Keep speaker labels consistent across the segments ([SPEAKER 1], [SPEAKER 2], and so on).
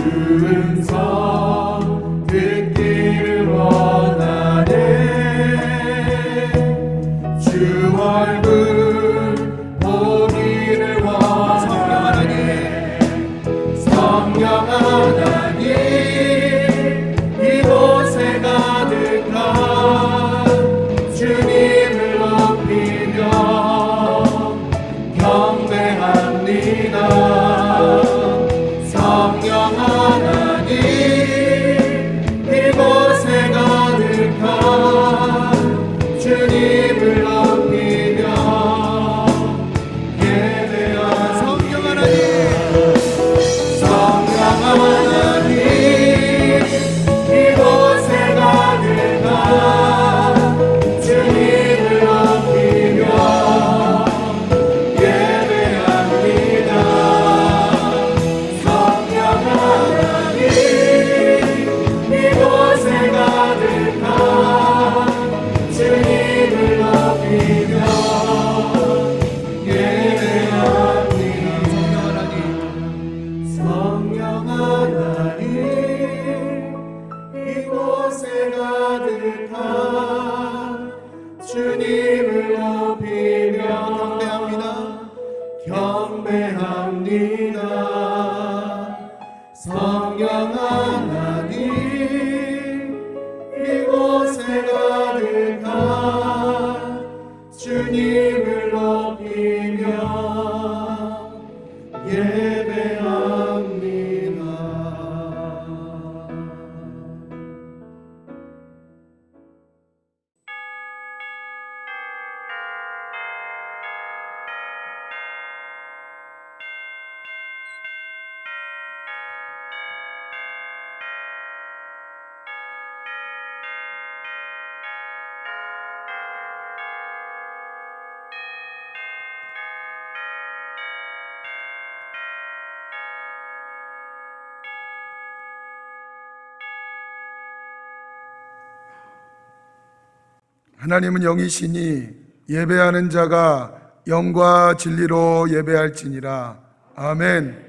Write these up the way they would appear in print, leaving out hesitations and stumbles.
[SPEAKER 1] 음성 듣기를 원하네. 주 얼굴 보기를 원하네. 성령 하나님 이곳에 가득한 주님을 높이며 경배합니다. 성령 하나님 이곳에 가득한 주님을 높이며 예배한 성령 하나님, 성령 하나님 이곳에 가득한 주님을 높이며 예배합니다. 성령 하나님 이곳에 가득한 주님을 높이며 예배합니다. 성령 하나님 이곳에 가득한 주님을 높이며 경배합니다. 성령 하나님 이곳에 가득한 주님을 높이며 예배합니다.
[SPEAKER 2] 하나님은 영이시니 예배하는 자가 영과 진리로 예배할지니라. 아멘.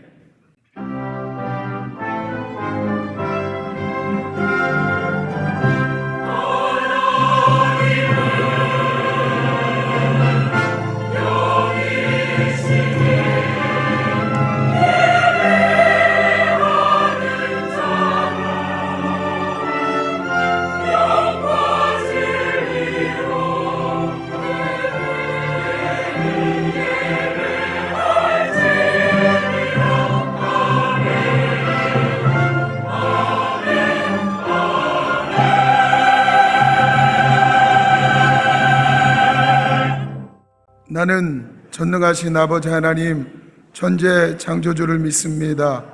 [SPEAKER 2] 나는 전능하신 아버지 하나님 천재 창조주를 믿습니다.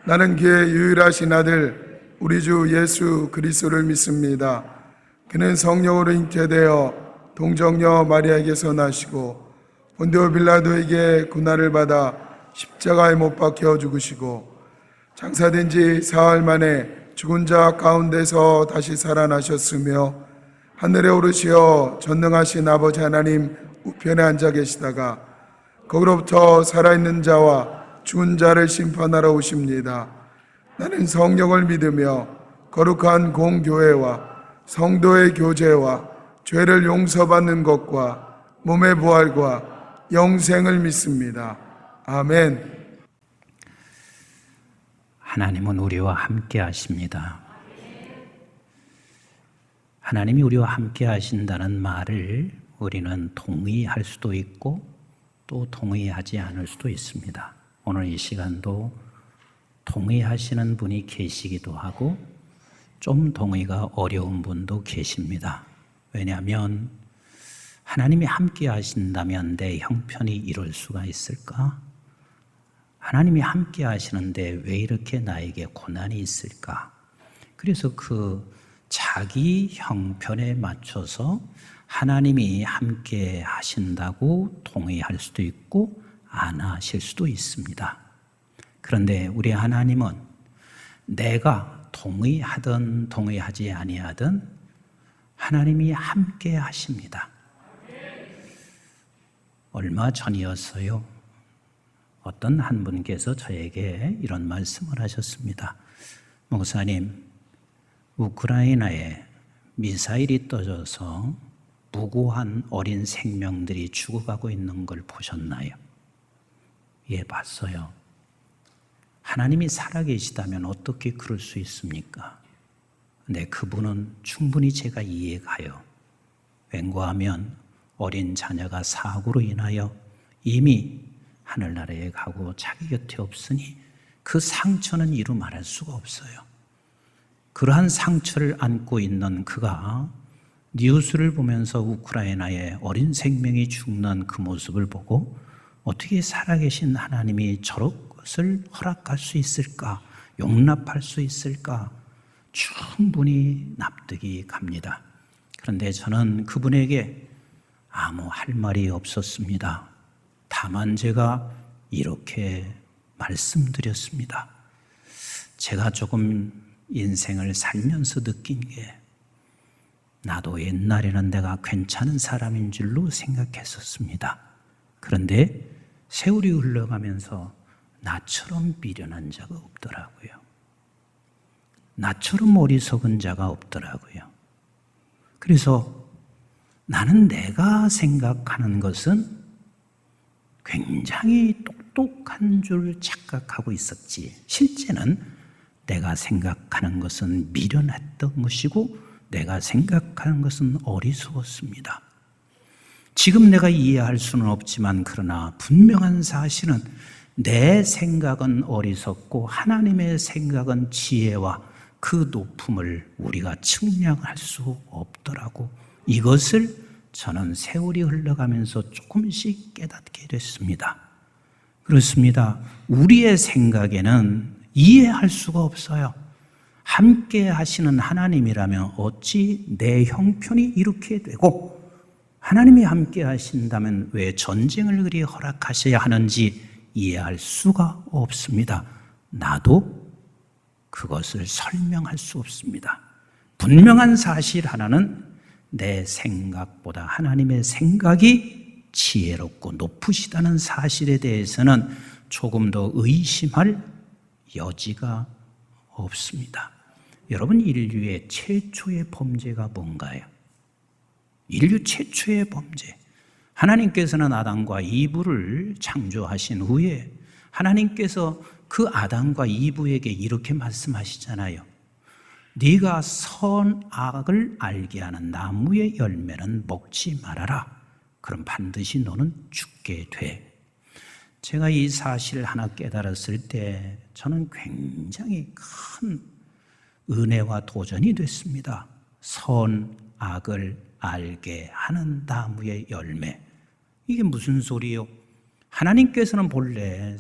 [SPEAKER 2] 나는 그의 유일하신 아들 우리 주 예수 그리스도를 믿습니다. 그는 성령으로 잉태되어 동정녀 마리아에게서 나시고 본디오 빌라도에게 고난을 받아 십자가에 못 박혀 죽으시고 장사된 지 사흘 만에 죽은 자 가운데서 다시 살아나셨으며 하늘에 오르시어 전능하신 아버지 하나님 우편에 앉아 계시다가 거기로부터 살아있는 자와 죽은 자를 심판하러 오십니다. 나는 성령을 믿으며 거룩한 공교회와 성도의 교제와 죄를 용서받는 것과 몸의 부활과 영생을 믿습니다. 아멘.
[SPEAKER 3] 하나님은 우리와 함께 하십니다. 하나님이 우리와 함께 하신다는 말을 우리는 동의할 수도 있고 또 동의하지 않을 수도 있습니다. 오늘 이 시간도 동의하시는 분이 계시기도 하고 좀 동의가 어려운 분도 계십니다. 왜냐하면 하나님이 함께 하신다면 내 형편이 이럴 수가 있을까? 하나님이 함께 하시는데 왜 이렇게 나에게 고난이 있을까? 그래서 그 자기 형편에 맞춰서 하나님이 함께 하신다고 동의할 수도 있고 안 하실 수도 있습니다. 그런데 우리 하나님은 내가 동의하든 동의하지 아니하든 하나님이 함께 하십니다. 얼마 전이었어요. 어떤 한 분께서 저에게 이런 말씀을 하셨습니다. 목사님, 우크라이나에 미사일이 떠져서 무고한 어린 생명들이 죽어가고 있는 걸 보셨나요? 예, 봤어요. 하나님이 살아계시다면 어떻게 그럴 수 있습니까? 근데 그분은 충분히 제가 이해가요. 왠고하면 어린 자녀가 사고로 인하여 이미 하늘나라에 가고 자기 곁에 없으니 그 상처는 이루 말할 수가 없어요. 그러한 상처를 안고 있는 그가 뉴스를 보면서 우크라이나의 어린 생명이 죽는 그 모습을 보고 어떻게 살아계신 하나님이 저런 것을 허락할 수 있을까? 용납할 수 있을까? 충분히 납득이 갑니다. 그런데 저는 그분에게 아무 할 말이 없었습니다. 다만 제가 이렇게 말씀드렸습니다. 제가 조금 인생을 살면서 느낀 게 나도 옛날에는 내가 괜찮은 사람인 줄로 생각했었습니다. 그런데 세월이 흘러가면서 나처럼 미련한 자가 없더라고요. 나처럼 어리석은 자가 없더라고요. 그래서 나는 내가 생각하는 것은 굉장히 똑똑한 줄 착각하고 있었지, 실제는 내가 생각하는 것은 미련했던 것이고 내가 생각하는 것은 어리석었습니다. 지금 내가 이해할 수는 없지만 그러나 분명한 사실은 내 생각은 어리석고 하나님의 생각은 지혜와 그 높음을 우리가 측량할 수 없더라고. 이것을 저는 세월이 흘러가면서 조금씩 깨닫게 됐습니다. 그렇습니다. 우리의 생각에는 이해할 수가 없어요. 함께 하시는 하나님이라면 어찌 내 형편이 이렇게 되고 하나님이 함께 하신다면 왜 전쟁을 그리 허락하셔야 하는지 이해할 수가 없습니다. 나도 그것을 설명할 수 없습니다. 분명한 사실 하나는 내 생각보다 하나님의 생각이 지혜롭고 높으시다는 사실에 대해서는 조금 더 의심할 여지가 없습니다. 여러분, 인류의 최초의 범죄가 뭔가요? 인류 최초의 범죄. 하나님께서는 아담과 이브를 창조하신 후에 하나님께서 그 아담과 이브에게 이렇게 말씀하시잖아요. 네가 선악을 알게 하는 나무의 열매는 먹지 말아라. 그럼 반드시 너는 죽게 돼. 제가 이 사실을 하나 깨달았을 때 저는 굉장히 큰 은혜와 도전이 됐습니다. 선악을 알게 하는 나무의 열매. 이게 무슨 소리요? 하나님께서는 본래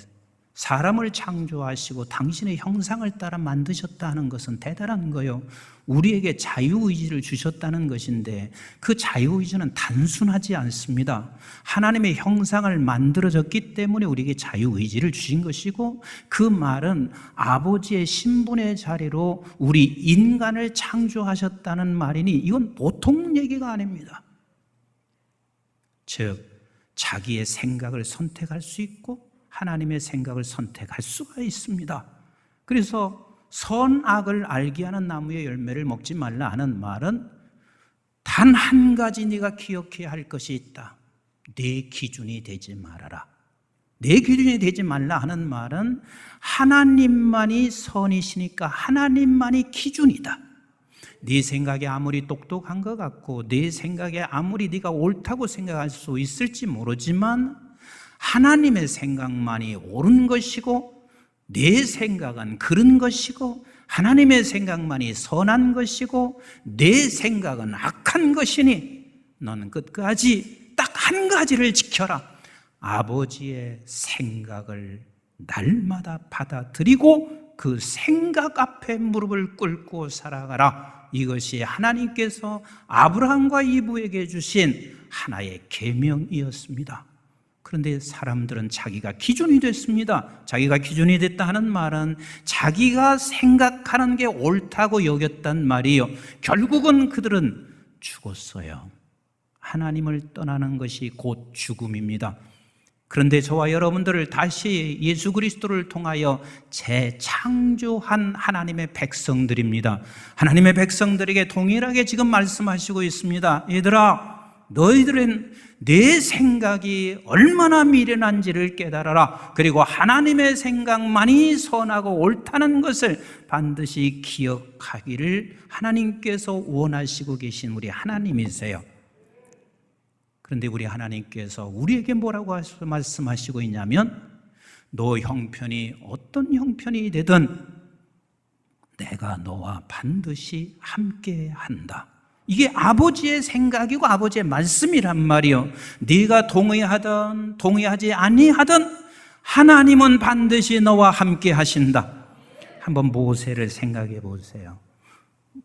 [SPEAKER 3] 사람을 창조하시고 당신의 형상을 따라 만드셨다는 것은 대단한 거요. 우리에게 자유의지를 주셨다는 것인데 그 자유의지는 단순하지 않습니다. 하나님의 형상을 만들어졌기 때문에 우리에게 자유의지를 주신 것이고, 그 말은 아버지의 신분의 자리로 우리 인간을 창조하셨다는 말이니 이건 보통 얘기가 아닙니다. 즉 자기의 생각을 선택할 수 있고 하나님의 생각을 선택할 수가 있습니다. 그래서 선악을 알게 하는 나무의 열매를 먹지 말라 하는 말은 단 한 가지 네가 기억해야 할 것이 있다. 내 기준이 되지 말아라. 내 기준이 되지 말라 하는 말은 하나님만이 선이시니까 하나님만이 기준이다. 네 생각이 아무리 똑똑한 것 같고 네 생각에 아무리 네가 옳다고 생각할 수 있을지 모르지만 하나님의 생각만이 옳은 것이고 내 생각은 그른 것이고 하나님의 생각만이 선한 것이고 내 생각은 악한 것이니 너는 끝까지 딱 한 가지를 지켜라. 아버지의 생각을 날마다 받아들이고 그 생각 앞에 무릎을 꿇고 살아가라. 이것이 하나님께서 아브라함과 이브에게 주신 하나의 계명이었습니다. 그런데 사람들은 자기가 기준이 됐습니다. 자기가 기준이 됐다 하는 말은 자기가 생각하는 게 옳다고 여겼단 말이에요. 결국은 그들은 죽었어요. 하나님을 떠나는 것이 곧 죽음입니다. 그런데 저와 여러분들을 다시 예수 그리스도를 통하여 재창조한 하나님의 백성들입니다. 하나님의 백성들에게 동일하게 지금 말씀하시고 있습니다. 얘들아, 너희들은 내 생각이 얼마나 미련한지를 깨달아라. 그리고 하나님의 생각만이 선하고 옳다는 것을 반드시 기억하기를 하나님께서 원하시고 계신 우리 하나님이세요. 그런데 우리 하나님께서 우리에게 뭐라고 말씀하시고 있냐면, 너 형편이 어떤 형편이 되든 내가 너와 반드시 함께 한다. 이게 아버지의 생각이고 아버지의 말씀이란 말이요. 네가 동의하든 동의하지 아니하든 하나님은 반드시 너와 함께 하신다. 한번 모세를 생각해 보세요.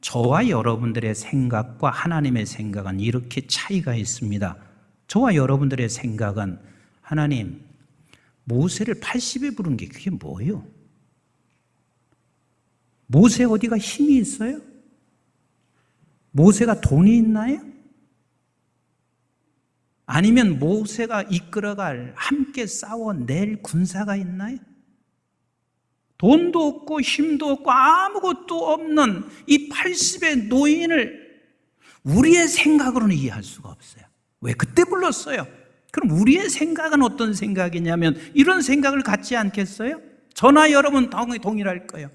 [SPEAKER 3] 저와 여러분들의 생각과 하나님의 생각은 이렇게 차이가 있습니다. 저와 여러분들의 생각은, 하나님, 모세를 80에 부른 게 그게 뭐예요? 모세 어디가 힘이 있어요? 모세가 돈이 있나요? 아니면 모세가 이끌어갈, 함께 싸워낼 군사가 있나요? 돈도 없고 힘도 없고 아무것도 없는 이 80의 노인을 우리의 생각으로는 이해할 수가 없어요. 왜 그때 불렀어요? 그럼 우리의 생각은 어떤 생각이냐면 이런 생각을 갖지 않겠어요? 저나 여러분 동일할 거예요.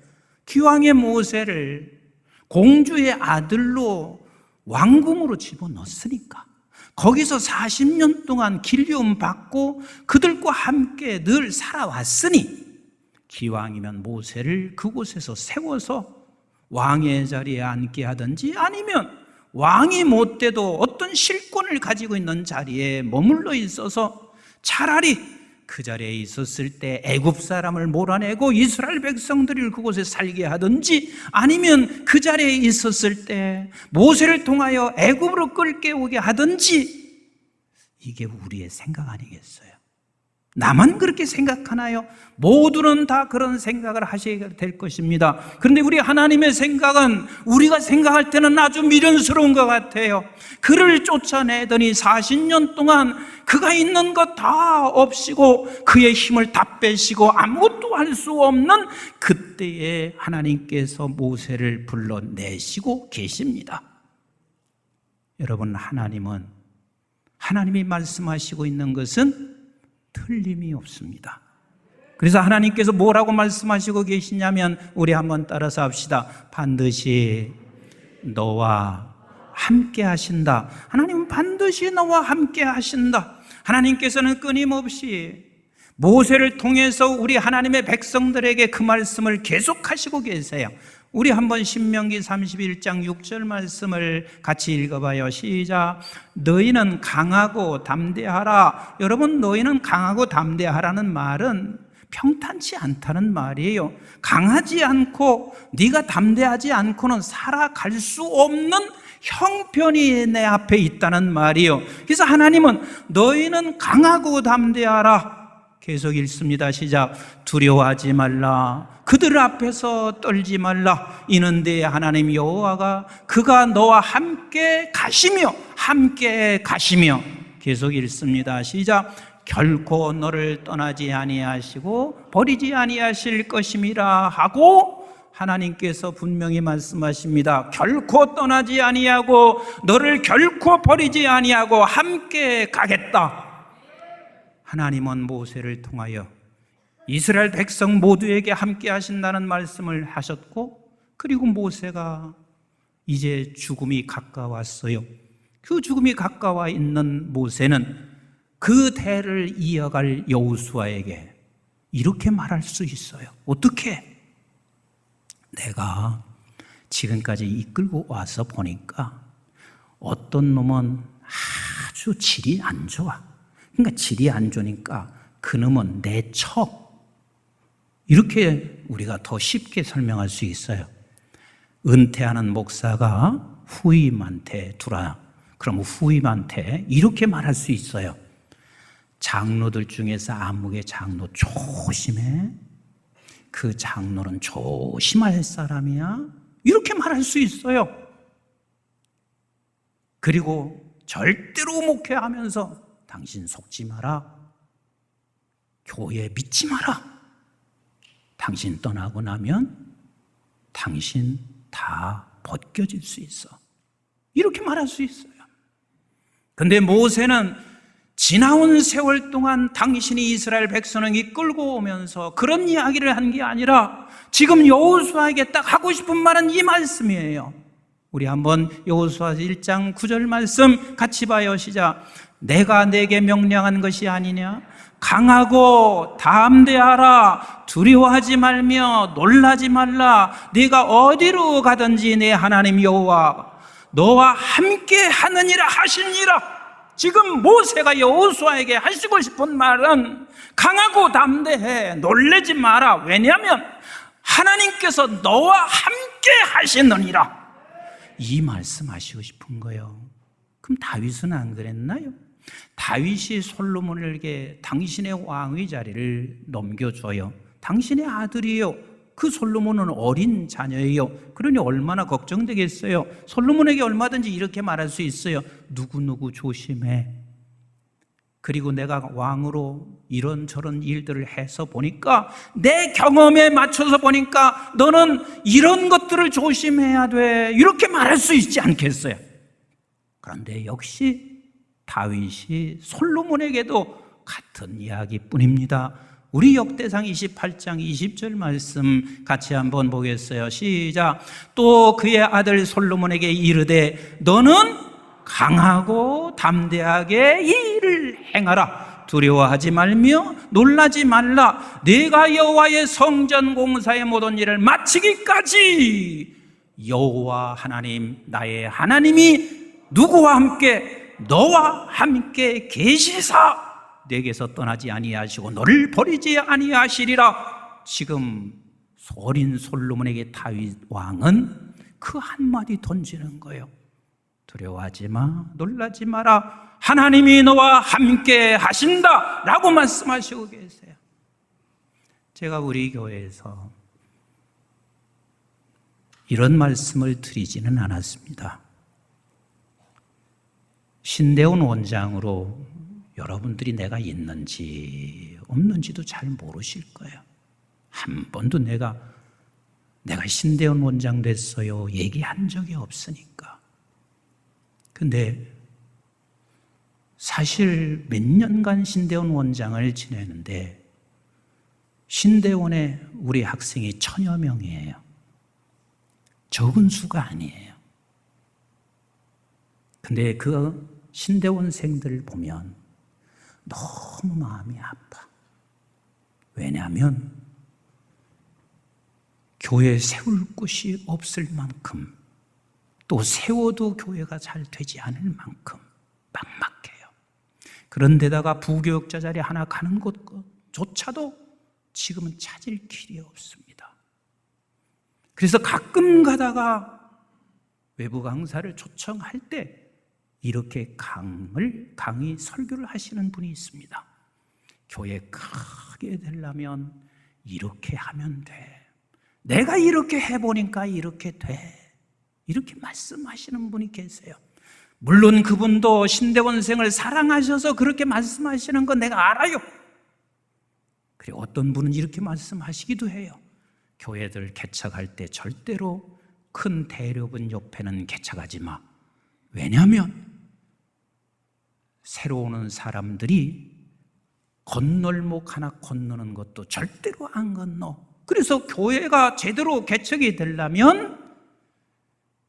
[SPEAKER 3] 기왕의 모세를 공주의 아들로 왕궁으로 집어넣었으니까 거기서 40년 동안 길리움 받고 그들과 함께 늘 살아왔으니 기왕이면 모세를 그곳에서 세워서 왕의 자리에 앉게 하든지, 아니면 왕이 못 돼도 어떤 실권을 가지고 있는 자리에 머물러 있어서 차라리 그 자리에 있었을 때 애굽 사람을 몰아내고 이스라엘 백성들을 그곳에 살게 하든지, 아니면 그 자리에 있었을 때 모세를 통하여 애굽으로 끌게 오게 하든지, 이게 우리의 생각 아니겠어요? 나만 그렇게 생각하나요? 모두는 다 그런 생각을 하셔야 될 것입니다. 그런데 우리 하나님의 생각은 우리가 생각할 때는 아주 미련스러운 것 같아요. 그를 쫓아내더니 40년 동안 그가 있는 것 다 없이고 그의 힘을 다 빼시고 아무것도 할 수 없는 그때에 하나님께서 모세를 불러내시고 계십니다. 여러분, 하나님이 말씀하시고 있는 것은 틀림이 없습니다. 그래서 하나님께서 뭐라고 말씀하시고 계시냐면, 우리 한번 따라서 합시다. 반드시 너와 함께 하신다. 하나님은 반드시 너와 함께 하신다. 하나님께서는 끊임없이 모세를 통해서 우리 하나님의 백성들에게 그 말씀을 계속하시고 계세요. 우리 한번 신명기 31장 6절 말씀을 같이 읽어봐요. 시작. 너희는 강하고 담대하라. 여러분, 너희는 강하고 담대하라는 말은 평탄치 않다는 말이에요. 강하지 않고 네가 담대하지 않고는 살아갈 수 없는 형편이 내 앞에 있다는 말이에요. 그래서 하나님은 너희는 강하고 담대하라. 계속 읽습니다. 시작. 두려워하지 말라. 그들 앞에서 떨지 말라. 이는 내 하나님 여호와가 그가 너와 함께 가시며 계속 읽습니다. 시작. 결코 너를 떠나지 아니하시고 버리지 아니하실 것임이라 하고 하나님께서 분명히 말씀하십니다. 결코 떠나지 아니하고 너를 결코 버리지 아니하고 함께 가겠다. 하나님은 모세를 통하여 이스라엘 백성 모두에게 함께 하신다는 말씀을 하셨고, 그리고 모세가 이제 죽음이 가까웠어요. 그 죽음이 가까워 있는 모세는 그 대를 이어갈 여호수아에게 이렇게 말할 수 있어요. 어떻게? 내가 지금까지 이끌고 와서 보니까 어떤 놈은 아주 질이 안 좋아. 그러니까 질이 안 좋으니까 그놈은 내 척. 이렇게 우리가 더 쉽게 설명할 수 있어요. 은퇴하는 목사가 후임한테 두라. 그럼 후임한테 이렇게 말할 수 있어요. 장로들 중에서 암흑의 장로 조심해. 그 장로는 조심할 사람이야. 이렇게 말할 수 있어요. 그리고 절대로 목회하면서 당신 속지 마라. 교회 믿지 마라. 당신 떠나고 나면 당신 다 벗겨질 수 있어. 이렇게 말할 수 있어요. 근데 모세는 지나온 세월 동안 당신이 이스라엘 백성을 이끌고 오면서 그런 이야기를 한 게 아니라 지금 여호수아에게 딱 하고 싶은 말은 이 말씀이에요. 우리 한번 여호수아 1장 9절 말씀 같이 봐요. 시작. 내가 내게 명령한 것이 아니냐? 강하고 담대하라. 두려워하지 말며 놀라지 말라. 네가 어디로 가든지 내 하나님 여호와 너와 함께 하느니라 하시니라. 지금 모세가 여호수아에게 하시고 싶은 말은 강하고 담대해. 놀라지 마라. 왜냐하면 하나님께서 너와 함께 하시느니라. 이 말씀하시고 싶은 거예요. 그럼 다윗은 안 그랬나요? 다윗이 솔로몬에게 당신의 왕의 자리를 넘겨줘요. 당신의 아들이에요. 그 솔로몬은 어린 자녀예요. 그러니 얼마나 걱정되겠어요. 솔로몬에게 얼마든지 이렇게 말할 수 있어요. 누구누구 조심해. 그리고 내가 왕으로 이런저런 일들을 해서 보니까 내 경험에 맞춰서 보니까 너는 이런 것들을 조심해야 돼. 이렇게 말할 수 있지 않겠어요? 그런데 역시 다윗이 솔로몬에게도 같은 이야기뿐입니다. 우리 역대상 28장 20절 말씀 같이 한번 보겠어요. 시작. 또 그의 아들 솔로몬에게 이르되 너는 강하고 담대하게 이 일을 행하라. 두려워하지 말며 놀라지 말라. 네가 여호와의 성전 공사의 모든 일을 마치기까지 여호와 하나님 나의 하나님이 누구와 함께 너와 함께 계시사 내게서 떠나지 아니하시고 너를 버리지 아니하시리라. 지금 어린 솔로몬에게 다윗 왕은 그 한마디 던지는 거예요. 두려워하지 마, 놀라지 마라. 하나님이 너와 함께 하신다 라고 말씀하시고 계세요. 제가 우리 교회에서 이런 말씀을 드리지는 않았습니다. 신대원 원장으로 여러분들이 내가 있는지 없는지도 잘 모르실 거예요. 한 번도 내가 신대원 원장 됐어요 얘기한 적이 없으니까. 근데 사실 몇 년간 신대원 원장을 지내는데 신대원에 우리 학생이 1000여 명이에요. 적은 수가 아니에요. 근데 그 신대원생들을 보면 너무 마음이 아파. 왜냐하면 교회 세울 곳이 없을 만큼 또 세워도 교회가 잘 되지 않을 만큼 막막해요. 그런데다가 부교육자 자리 하나 가는 곳조차도 지금은 찾을 길이 없습니다. 그래서 가끔 가다가 외부 강사를 초청할 때 이렇게 강의 설교를 하시는 분이 있습니다. 교회 크게 되려면 이렇게 하면 돼. 내가 이렇게 해보니까 이렇게 돼. 이렇게 말씀하시는 분이 계세요. 물론 그분도 신대원생을 사랑하셔서 그렇게 말씀하시는 건 내가 알아요. 그리고 어떤 분은 이렇게 말씀하시기도 해요. 교회들 개척할 때 절대로 큰 대료분 옆에는 개척하지 마. 왜냐하면 새로 오는 사람들이 건널목 하나 건너는 것도 절대로 안 건너. 그래서 교회가 제대로 개척이 되려면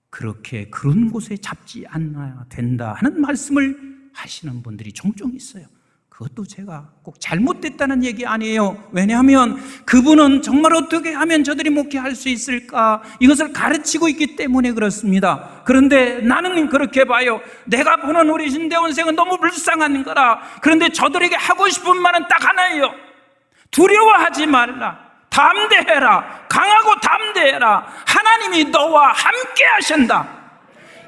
[SPEAKER 3] 그런 곳에 잡지 않아야 된다 하는 말씀을 하시는 분들이 종종 있어요. 그것도 제가 꼭 잘못됐다는 얘기 아니에요. 왜냐하면 그분은 정말 어떻게 하면 저들이 목회할 수 있을까 이것을 가르치고 있기 때문에 그렇습니다. 그런데 나는 그렇게 봐요. 내가 보는 우리 신대원생은 너무 불쌍한 거라. 그런데 저들에게 하고 싶은 말은 딱 하나예요. 두려워하지 말라. 담대해라. 강하고 담대해라. 하나님이 너와 함께 하신다.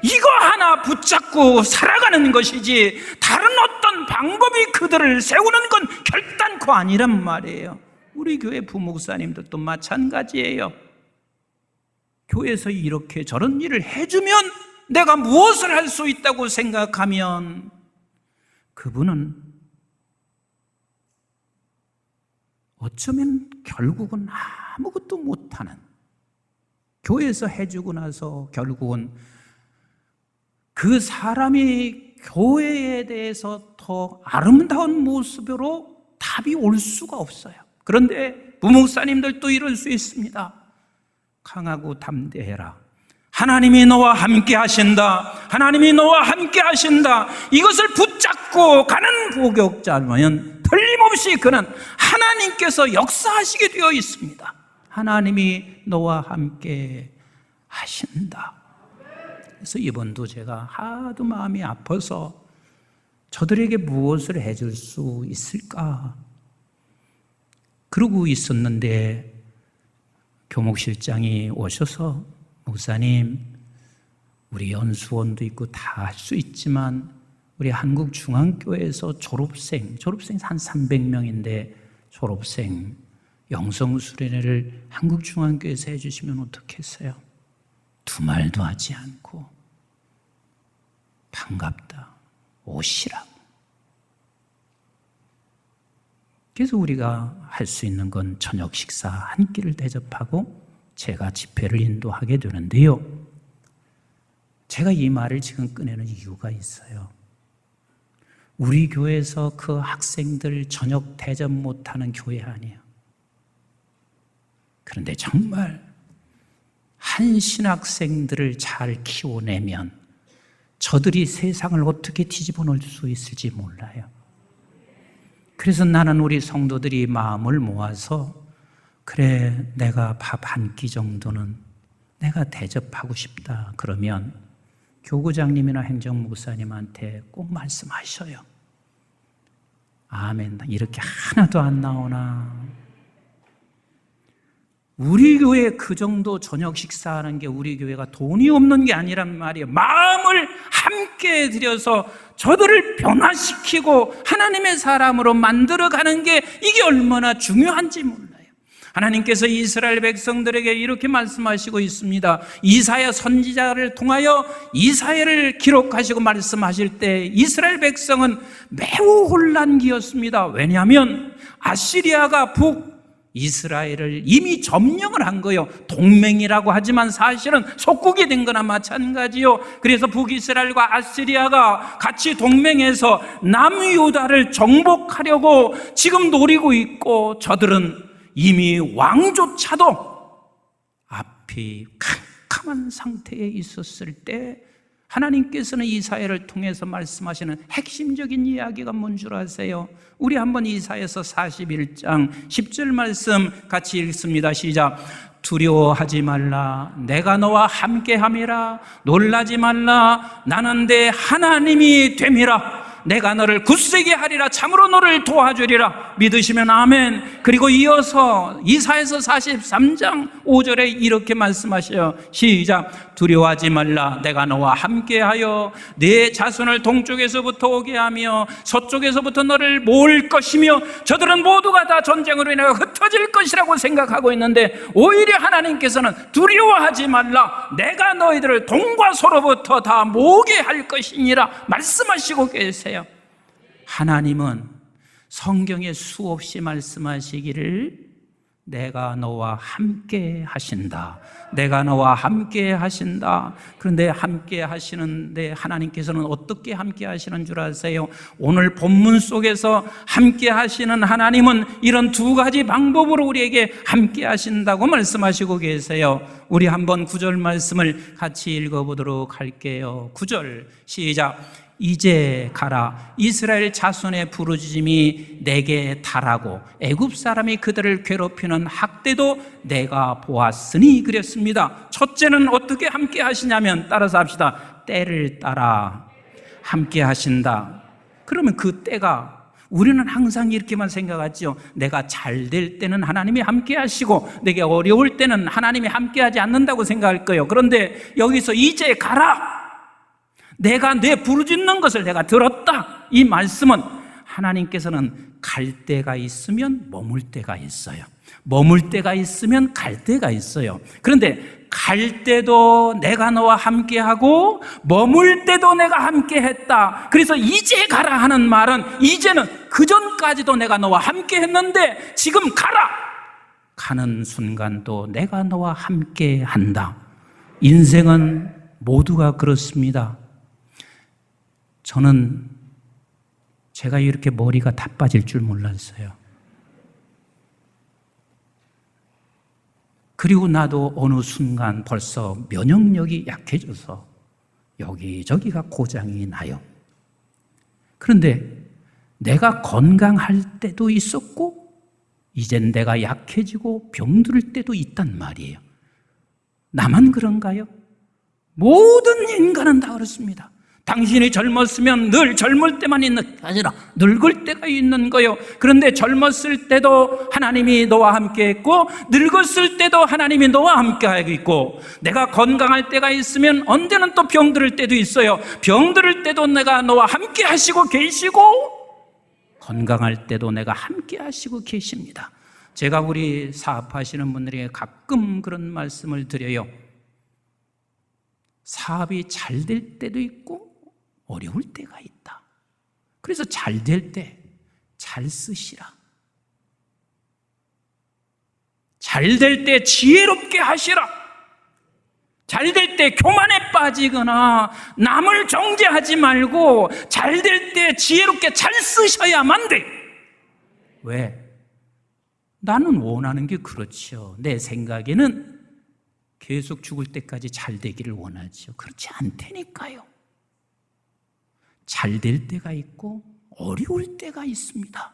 [SPEAKER 3] 이거 하나 붙잡고 살아가는 것이지 다른 어떤 방법이 그들을 세우는 건 결단코 아니란 말이에요. 우리 교회 부목사님들도 마찬가지예요. 교회에서 이렇게 저런 일을 해주면 내가 무엇을 할 수 있다고 생각하면 그분은 어쩌면 결국은 아무것도 못하는, 교회에서 해주고 나서 결국은 그 사람이 교회에 대해서 더 아름다운 모습으로 답이 올 수가 없어요. 그런데 부목사님들도 이럴 수 있습니다. 강하고 담대해라. 하나님이 너와 함께 하신다. 하나님이 너와 함께 하신다. 이것을 붙잡고 가는 부교육자면 틀림없이 그는 하나님께서 역사하시게 되어 있습니다. 하나님이 너와 함께 하신다. 그래서 이번도 제가 하도 마음이 아파서 저들에게 무엇을 해줄 수 있을까 그러고 있었는데, 교목실장이 오셔서 목사님, 우리 연수원도 있고 다 할 수 있지만 우리 한국중앙교회에서 졸업생 한 300명인데 졸업생 영성수련회를 한국중앙교회에서 해주시면 어떻겠어요? 두 말도 하지 않고 반갑다, 오시라고. 그래서 우리가 할 수 있는 건 저녁 식사 한 끼를 대접하고 제가 집회를 인도하게 되는데요, 제가 이 말을 지금 꺼내는 이유가 있어요. 우리 교회에서 그 학생들 저녁 대접 못하는 교회 아니에요. 그런데 정말 한 신학생들을 잘 키워내면 저들이 세상을 어떻게 뒤집어 놓을 수 있을지 몰라요. 그래서 나는 우리 성도들이 마음을 모아서, 그래, 내가 밥 한 끼 정도는 내가 대접하고 싶다 그러면 교구장님이나 행정목사님한테 꼭 말씀하셔요. 아멘, 이렇게 하나도 안 나오나. 우리 교회 그 정도 저녁 식사하는 게 우리 교회가 돈이 없는 게 아니란 말이에요. 마음을 함께 들여서 저들을 변화시키고 하나님의 사람으로 만들어가는 게 이게 얼마나 중요한지 몰라요. 하나님께서 이스라엘 백성들에게 이렇게 말씀하시고 있습니다. 이사야 선지자를 통하여 이사야를 기록하시고 말씀하실 때 이스라엘 백성은 매우 혼란기였습니다. 왜냐하면 아시리아가 북이스라엘을 이미 점령을 한 거예요. 동맹이라고 하지만 사실은 속국이 된 거나 마찬가지요. 그래서 북이스라엘과 아시리아가 같이 동맹해서 남유다를 정복하려고 지금 노리고 있고, 저들은 이미 왕조차도 앞이 캄캄한 상태에 있었을 때 하나님께서는 이사야를 통해서 말씀하시는 핵심적인 이야기가 뭔 줄 아세요? 우리 한번 이사야서 41장 10절 말씀 같이 읽습니다. 시작. 두려워하지 말라, 내가 너와 함께함이라. 놀라지 말라, 나는 내 하나님이 됨이라. 내가 너를 굳세게 하리라. 참으로 너를 도와주리라. 믿으시면 아멘. 그리고 이어서 이사야서 43장 5절에 이렇게 말씀하셔요. 시작. 두려워하지 말라, 내가 너와 함께하여 네 자손을 동쪽에서부터 오게 하며 서쪽에서부터 너를 모을 것이며, 저들은 모두가 다 전쟁으로 인하여 흩어질 것이라고 생각하고 있는데 오히려 하나님께서는 두려워하지 말라, 내가 너희들을 동과 서로부터 다 모으게 할 것이니라 말씀하시고 계세요. 하나님은 성경에 수없이 말씀하시기를 내가 너와 함께 하신다, 내가 너와 함께 하신다. 그런데 함께 하시는데 하나님께서는 어떻게 함께 하시는 줄 아세요? 오늘 본문 속에서 함께 하시는 하나님은 이런 두 가지 방법으로 우리에게 함께 하신다고 말씀하시고 계세요. 우리 한번 9절 말씀을 같이 읽어보도록 할게요. 9절 시작. 이제 가라, 이스라엘 자손의 부르짖음이 내게 달하고 애굽 사람이 그들을 괴롭히는 학대도 내가 보았으니 그랬습니다. 첫째는 어떻게 함께 하시냐면, 따라서 합시다. 때를 따라 함께 하신다. 그러면 그 때가, 우리는 항상 이렇게만 생각하죠. 내가 잘 될 때는 하나님이 함께 하시고 내게 어려울 때는 하나님이 함께 하지 않는다고 생각할 거예요. 그런데 여기서 이제 가라, 내가 내 부르짖는 것을 내가 들었다, 이 말씀은 하나님께서는 갈 때가 있으면 머물 때가 있어요. 머물 때가 있으면 갈 때가 있어요. 그런데 갈 때도 내가 너와 함께하고 머물 때도 내가 함께했다. 그래서 이제 가라 하는 말은 이제는 그전까지 크로스까지도 내가 너와 함께 했는데 지금 가라! 가는 순간도 내가 너와 함께 한다. 인생은 모두가 그렇습니다. 저는 제가 이렇게 머리가 다 빠질 줄 몰랐어요. 그리고 나도 어느 순간 벌써 면역력이 약해져서 여기저기가 고장이 나요. 그런데 내가 건강할 때도 있었고 이젠 내가 약해지고 병들 때도 있단 말이에요. 나만 그런가요? 모든 인간은 다 그렇습니다. 당신이 젊었으면 늘 젊을 때만 있는 게 아니라 늙을 때가 있는 거예요. 그런데 젊었을 때도 하나님이 너와 함께 했고 늙었을 때도 하나님이 너와 함께 하고 있고 내가 건강할 때가 있으면 언제는 또 병들 때도 있어요. 병들 때도 내가 너와 함께 하시고 계시고 건강할 때도 내가 함께 하시고 계십니다. 제가 우리 사업하시는 분들에게 가끔 그런 말씀을 드려요. 사업이 잘 될 때도 있고 어려울 때가 있다. 그래서 잘 될 때 잘 쓰시라. 잘 될 때 지혜롭게 하시라. 잘 될 때 교만에 빠지거나 남을 정죄하지 말고 잘 될 때 지혜롭게 잘 쓰셔야만 돼. 왜? 나는 원하는 게 그렇죠. 내 생각에는 계속 죽을 때까지 잘 되기를 원하죠. 그렇지 않다니까요. 잘 될 때가 있고 어려울 때가 있습니다.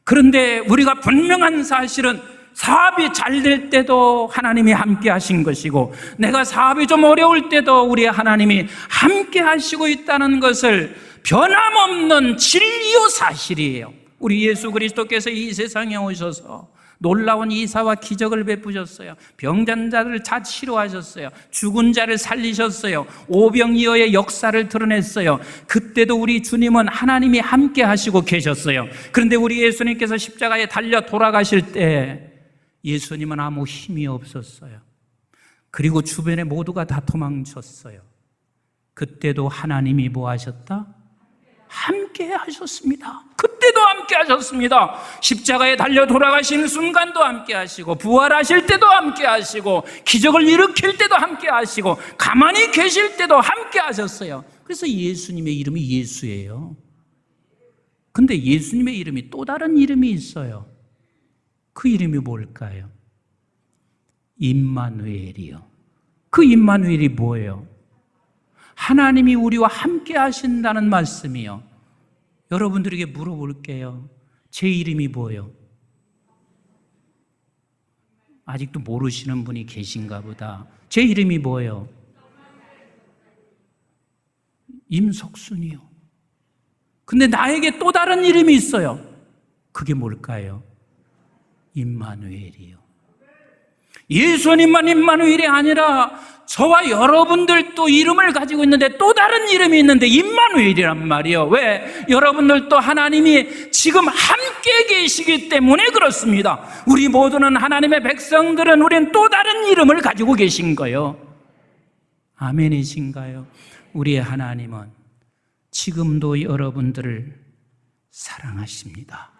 [SPEAKER 3] 그런데 우리가 분명한 사실은 사업이 잘 될 때도 하나님이 함께 하신 것이고 내가 사업이 좀 어려울 때도 우리 하나님이 함께 하시고 있다는 것을 변함없는 진리요 사실이에요. 우리 예수 그리스도께서 이 세상에 오셔서 놀라운 이사와 기적을 베푸셨어요. 병든 자를 다 치료하셨어요. 죽은 자를 살리셨어요. 오병이어의 역사를 드러냈어요. 그때도 우리 주님은 하나님이 함께 하시고 계셨어요. 그런데 우리 예수님께서 십자가에 달려 돌아가실 때 예수님은 아무 힘이 없었어요. 그리고 주변에 모두가 다 도망쳤어요. 그때도 하나님이 뭐 하셨다? 함께 하셨습니다. 그때도 함께 하셨습니다. 십자가에 달려 돌아가신 순간도 함께 하시고 부활하실 때도 함께 하시고 기적을 일으킬 때도 함께 하시고 가만히 계실 때도 함께 하셨어요. 그래서 예수님의 이름이 예수예요. 근데 예수님의 이름이 또 다른 이름이 있어요. 그 이름이 뭘까요? 임마누엘이요. 그 임마누엘이 뭐예요? 하나님이 우리와 함께 하신다는 말씀이요. 여러분들에게 물어볼게요. 제 이름이 뭐예요? 아직도 모르시는 분이 계신가 보다. 제 이름이 뭐예요? 임석순이요. 근데 나에게 또 다른 이름이 있어요. 그게 뭘까요? 임마누엘이요. 예수님만 임마누엘이 아니라 저와 여러분들도 이름을 가지고 있는데 또 다른 이름이 있는데 임마누엘이란 말이에요. 왜? 여러분들도 하나님이 지금 함께 계시기 때문에 그렇습니다. 우리 모두는 하나님의 백성들은 우리는 또 다른 이름을 가지고 계신 거예요. 아멘이신가요? 우리의 하나님은 지금도 여러분들을 사랑하십니다.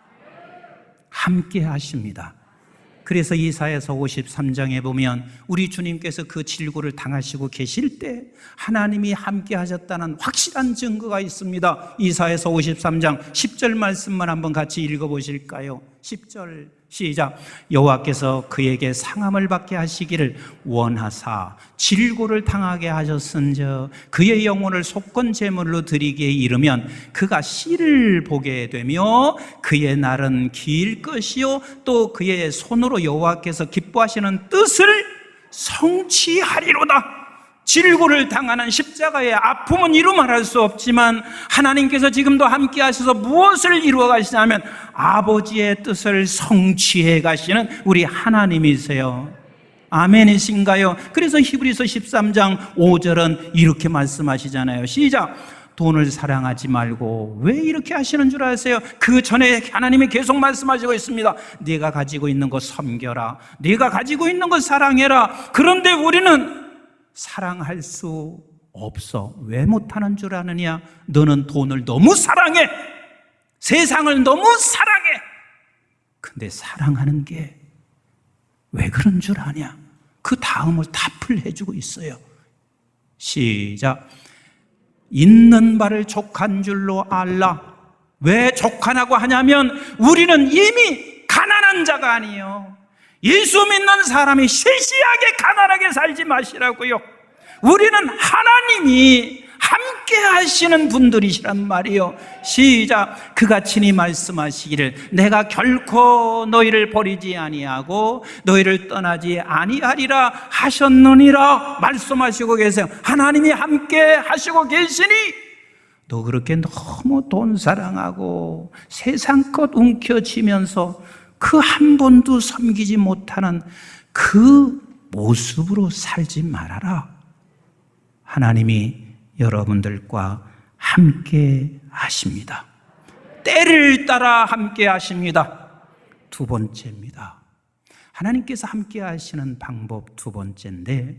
[SPEAKER 3] 함께 하십니다. 그래서 이사야서 53장에 보면 우리 주님께서 그 질고를 당하시고 계실 때 하나님이 함께 하셨다는 확실한 증거가 있습니다. 이사야서 53장 10절 말씀만 한번 같이 읽어보실까요? 10절 시작. 여호와께서 그에게 상함을 받게 하시기를 원하사 질고를 당하게 하셨은즉 그의 영혼을 속건 제물로 드리기에 이르면 그가 씨를 보게 되며 그의 날은 길 것이요 또 그의 손으로 여호와께서 기뻐하시는 뜻을 성취하리로다. 질고를 당하는 십자가의 아픔은 이루 말할 수 없지만 하나님께서 지금도 함께 하셔서 무엇을 이루어 가시냐면 아버지의 뜻을 성취해 가시는 우리 하나님이세요. 아멘이신가요? 그래서 히브리서 13장 5절은 이렇게 말씀하시잖아요. 시작. 돈을 사랑하지 말고 왜 이렇게 하시는 줄 아세요? 그 전에 하나님이 계속 말씀하시고 있습니다. 네가 가지고 있는 것 섬겨라. 네가 가지고 있는 것 사랑해라. 그런데 우리는 사랑할 수 없어. 왜 못하는 줄 아느냐? 너는 돈을 너무 사랑해. 세상을 너무 사랑해. 근데 사랑하는 게 왜 그런 줄 아냐? 그 다음을 답을 해주고 있어요. 시작. 있는 바를 족한 줄로 알라. 왜 족하냐고 하냐면 우리는 이미 가난한 자가 아니에요. 예수 믿는 사람이 시시하게 가난하게 살지 마시라고요. 우리는 하나님이 함께 하시는 분들이시란 말이요. 시작. 그가 친히 말씀하시기를 내가 결코 너희를 버리지 아니하고 너희를 떠나지 아니하리라 하셨느니라 말씀하시고 계세요. 하나님이 함께 하시고 계시니 너 그렇게 너무 돈 사랑하고 세상 것 움켜쥐면서 그 한 번도 섬기지 못하는 그 모습으로 살지 말아라. 하나님이 여러분들과 함께 하십니다. 때를 따라 함께 하십니다. 두 번째입니다. 하나님께서 함께 하시는 방법 두 번째인데,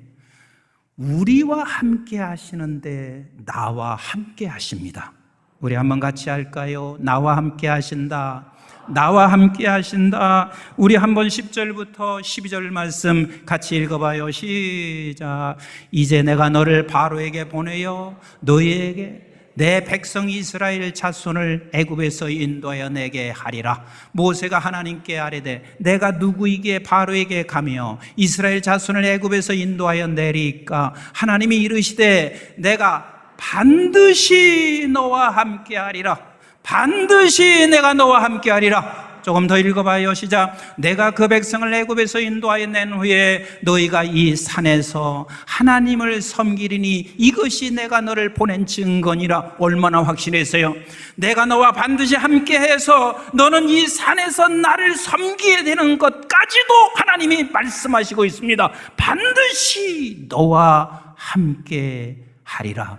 [SPEAKER 3] 우리와 함께 하시는데 나와 함께 하십니다. 우리 한번 같이 할까요? 나와 함께 하신다. 나와 함께 하신다. 우리 한번 10절부터 12절 말씀 같이 읽어봐요. 시작. 이제 내가 너를 바로에게 보내어 너희에게 내 백성 이스라엘 자손을 애굽에서 인도하여 내게 하리라. 모세가 하나님께 아뢰되 내가 누구에게 바로에게 가며 이스라엘 자손을 애굽에서 인도하여 내리까? 하나님이 이르시되 내가 반드시 너와 함께 하리라. 반드시 내가 너와 함께 하리라. 조금 더 읽어봐요. 시작. 내가 그 백성을 애굽에서 인도하여 낸 후에 너희가 이 산에서 하나님을 섬기리니 이것이 내가 너를 보낸 증거니라. 얼마나 확신했어요. 내가 너와 반드시 함께해서 너는 이 산에서 나를 섬기게 되는 것까지도 하나님이 말씀하시고 있습니다. 반드시 너와 함께 하리라.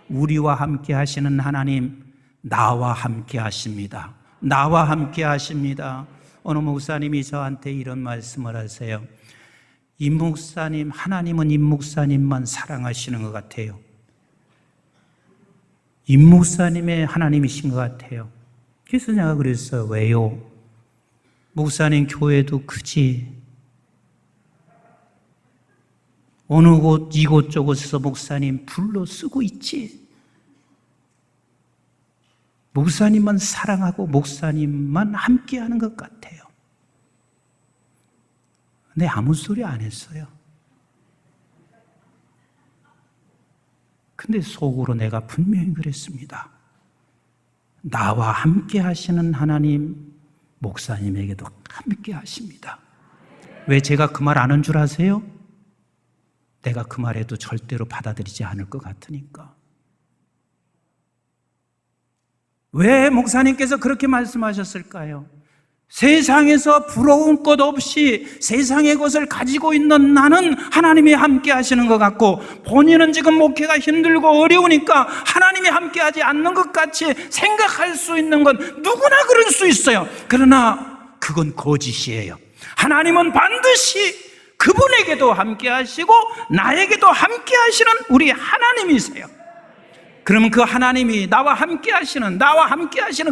[SPEAKER 3] 우리와 함께 하시는 하나님, 나와 함께 하십니다. 나와 함께 하십니다. 어느 목사님이 저한테 이런 말씀을 하세요. 임 목사님, 하나님은 임 목사님만 사랑하시는 것 같아요. 임 목사님의 하나님이신 것 같아요. 그래서 내가 그랬어요. 왜요? 목사님 교회도 크지. 어느 곳 이곳저곳에서 목사님 불러 쓰고 있지. 목사님만 사랑하고 목사님만 함께하는 것 같아요. 근데 아무 소리 안 했어요. 근데 속으로 내가 분명히 그랬습니다. 나와 함께 하시는 하나님, 목사님에게도 함께 하십니다. 왜 제가 그 말 아는 줄 아세요? 내가 그 말해도 절대로 받아들이지 않을 것 같으니까. 왜 목사님께서 그렇게 말씀하셨을까요? 세상에서 부러운 것 없이 세상의 것을 가지고 있는 나는 하나님이 함께 하시는 것 같고, 본인은 지금 목회가 힘들고 어려우니까 하나님이 함께 하지 않는 것 같이 생각할 수 있는 건 누구나 그럴 수 있어요. 그러나 그건 거짓이에요. 하나님은 반드시 그분에게도 함께 하시고 나에게도 함께 하시는 우리 하나님이세요. 그러면 그 하나님이 나와 함께 하시는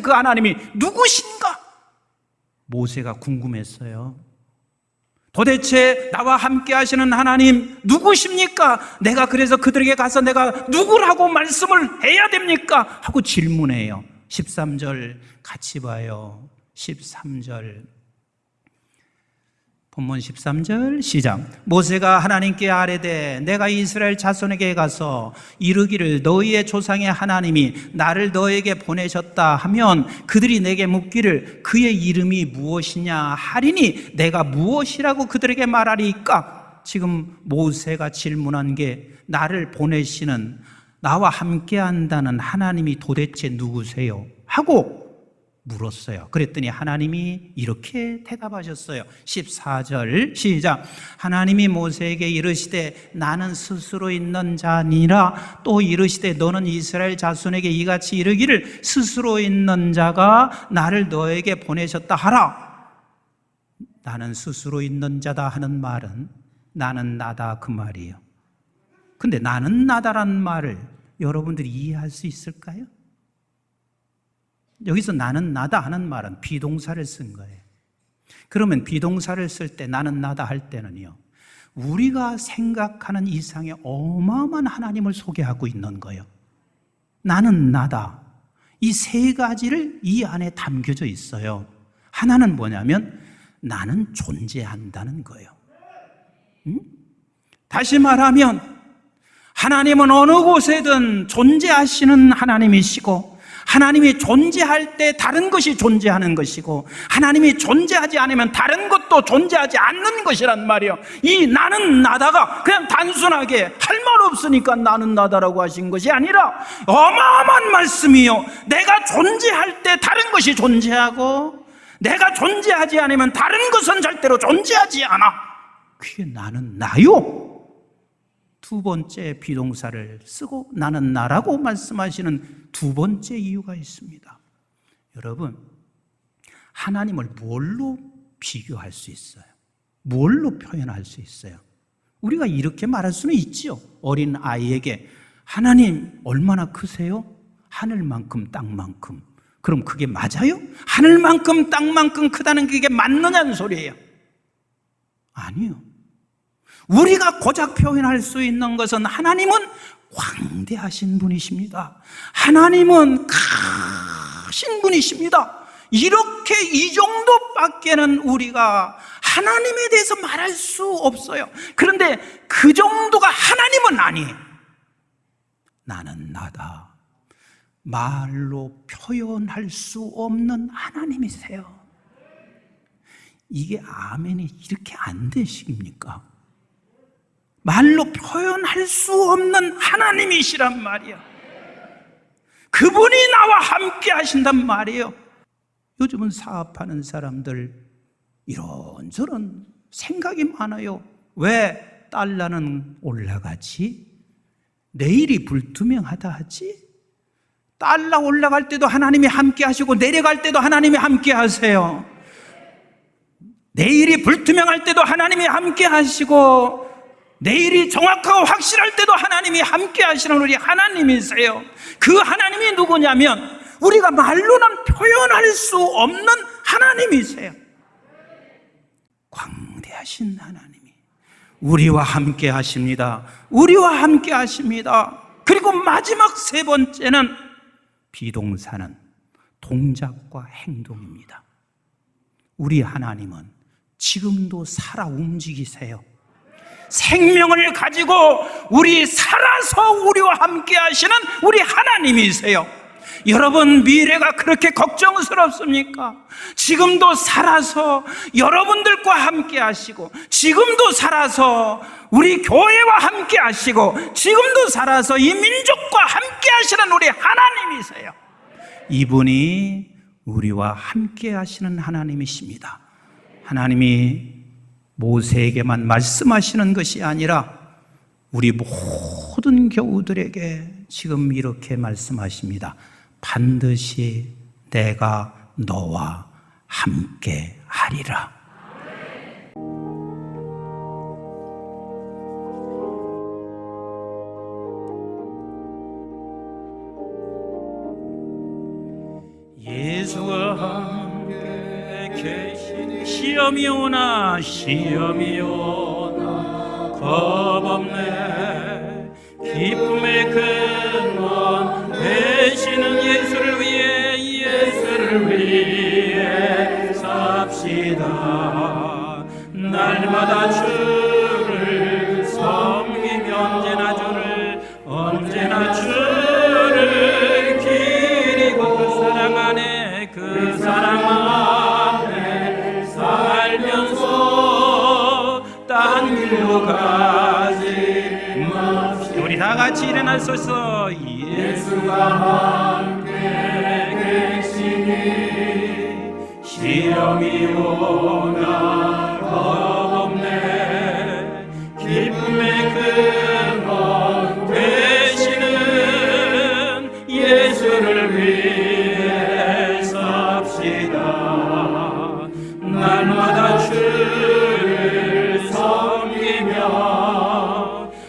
[SPEAKER 3] 그 하나님이 누구신가? 모세가 궁금했어요. 도대체 나와 함께 하시는 하나님 누구십니까? 내가 그래서 그들에게 가서 내가 누구라고 말씀을 해야 됩니까? 하고 질문해요. 13절 같이 봐요. 13절 본문 13절 시작. 모세가 하나님께 아뢰되 내가 이스라엘 자손에게 가서 이르기를 너희의 조상의 하나님이 나를 너에게 보내셨다 하면 그들이 내게 묻기를 그의 이름이 무엇이냐 하리니 내가 무엇이라고 그들에게 말하리까? 지금 모세가 질문한 게 나를 보내시는, 나와 함께 한다는 하나님이 도대체 누구세요? 하고 물었어요. 그랬더니 하나님이 이렇게 대답하셨어요. 14절 시작. 하나님이 모세에게 이르시되 나는 스스로 있는 자니라. 또 이르시되 너는 이스라엘 자손에게 이같이 이르기를 스스로 있는 자가 나를 너에게 보내셨다 하라. 나는 스스로 있는 자다 하는 말은 나는 나다 그 말이에요. 근데 나는 나다라는 말을 여러분들이 이해할 수 있을까요? 여기서 나는 나다 하는 말은 비동사를 쓴 거예요. 그러면 비동사를 쓸 때 나는 나다 할 때는요, 우리가 생각하는 이상의 어마어마한 하나님을 소개하고 있는 거예요. 나는 나다. 이 세 가지를 이 안에 담겨져 있어요. 하나는 뭐냐면 나는 존재한다는 거예요. 다시 말하면 하나님은 어느 곳에든 존재하시는 하나님이시고, 하나님이 존재할 때 다른 것이 존재하는 것이고, 하나님이 존재하지 않으면 다른 것도 존재하지 않는 것이란 말이에요. 이 나는 나다가 그냥 단순하게 할 말 없으니까 나는 나다라고 하신 것이 아니라 어마어마한 말씀이요, 내가 존재할 때 다른 것이 존재하고, 내가 존재하지 않으면 다른 것은 절대로 존재하지 않아. 그게 나는 나요. 두 번째 비동사를 쓰고 나는 나라고 말씀하시는 두 번째 이유가 있습니다. 여러분, 하나님을 뭘로 비교할 수 있어요? 뭘로 표현할 수 있어요? 우리가 이렇게 말할 수는 있지요. 어린 아이에게 하나님 얼마나 크세요? 하늘만큼 땅만큼. 그럼 그게 맞아요? 하늘만큼 땅만큼 크다는 게 그게 맞느냐는 소리예요. 아니요. 우리가 고작 표현할 수 있는 것은 하나님은 광대하신 분이십니다. 하나님은 크신 분이십니다. 이렇게 이 정도밖에는 우리가 하나님에 대해서 말할 수 없어요. 그런데 그 정도가 하나님은 아니에요. 나는 나다. 말로 표현할 수 없는 하나님이세요. 이게 아멘이 이렇게 안 되십니까? 말로 표현할 수 없는 하나님이시란 말이야. 그분이 나와 함께 하신단 말이에요. 요즘은 사업하는 사람들 이런저런 생각이 많아요. 왜 달러는 올라가지? 내일이 불투명하다 하지? 달러 올라갈 때도 하나님이 함께 하시고 내려갈 때도 하나님이 함께 하세요. 내일이 불투명할 때도 하나님이 함께 하시고 내일이 정확하고 확실할 때도 하나님이 함께 하시는 우리 하나님이세요. 그 하나님이 누구냐면 우리가 말로는 표현할 수 없는 하나님이세요. 광대하신 하나님이 우리와 함께 하십니다. 우리와 함께 하십니다. 그리고 마지막 세 번째는 비동사는 동작과 행동입니다. 우리 하나님은 지금도 살아 움직이세요. 생명을 가지고 우리 살아서 우리와 함께 하시는 우리 하나님이세요. 여러분, 미래가 그렇게 걱정스럽습니까? 지금도 살아서 여러분들과 함께 하시고, 지금도 살아서 우리 교회와 함께 하시고, 지금도 살아서 이 민족과 함께 하시는 우리 하나님이세요. 이분이 우리와 함께 하시는 하나님이십니다. 하나님이 모세에게만 말씀하시는 것이 아니라 우리 모든 교우들에게 지금 이렇게 말씀하십니다. 반드시 내가 너와 함께 하리라. 예수와 함께 계신 시험이 오나 시험이 오나 겁없네. 기쁨의 근원 되시는 예수를 위해 삽시다. 날마다 주를 섬기며 언제나 주를 기리고 그 사랑 안에 살면서 딴 길로 가지 맙시다. 우리 다 같이 일어나소서. 예수가 함께 계시니 시험이 오나 겁없네. 기쁨의 근원 되시는 예수를 위해 삽시다. 날마다 주를 섬기며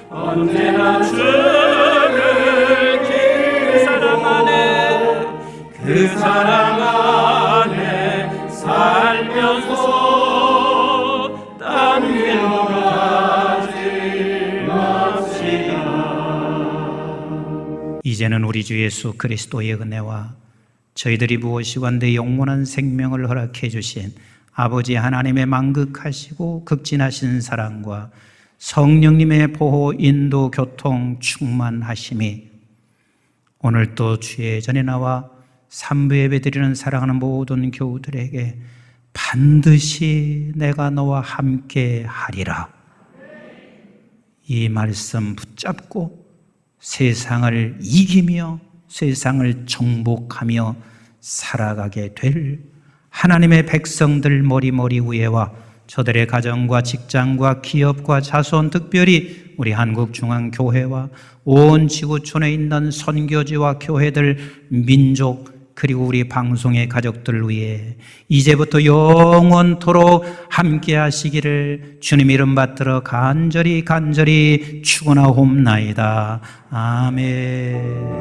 [SPEAKER 3] 언제나 주를 그 사랑 안에 살면서 이제는 우리 주 예수 그리스도의 은혜와 저희들이 무엇이건대 영원한 생명을 허락해 주신 아버지 하나님의 만극하시고 극진하신 사랑과 성령님의 보호, 인도, 교통, 충만하심이 오늘 또 주의 전에 나와 삼부 예배 드리는 사랑하는 모든 교우들에게 반드시 내가 너와 함께 하리라. 이 말씀 붙잡고 세상을 이기며 세상을 정복하며 살아가게 될 하나님의 백성들 머리 위에와 저들의 가정과 직장과 기업과 자손, 특별히 우리 한국중앙교회와 온 지구촌에 있는 선교지와 교회들, 민족, 그리고 우리 방송의 가족들 위해 이제부터 영원토록 함께 하시기를 주님 이름 받들어 간절히 축원하옵나이다. 아멘.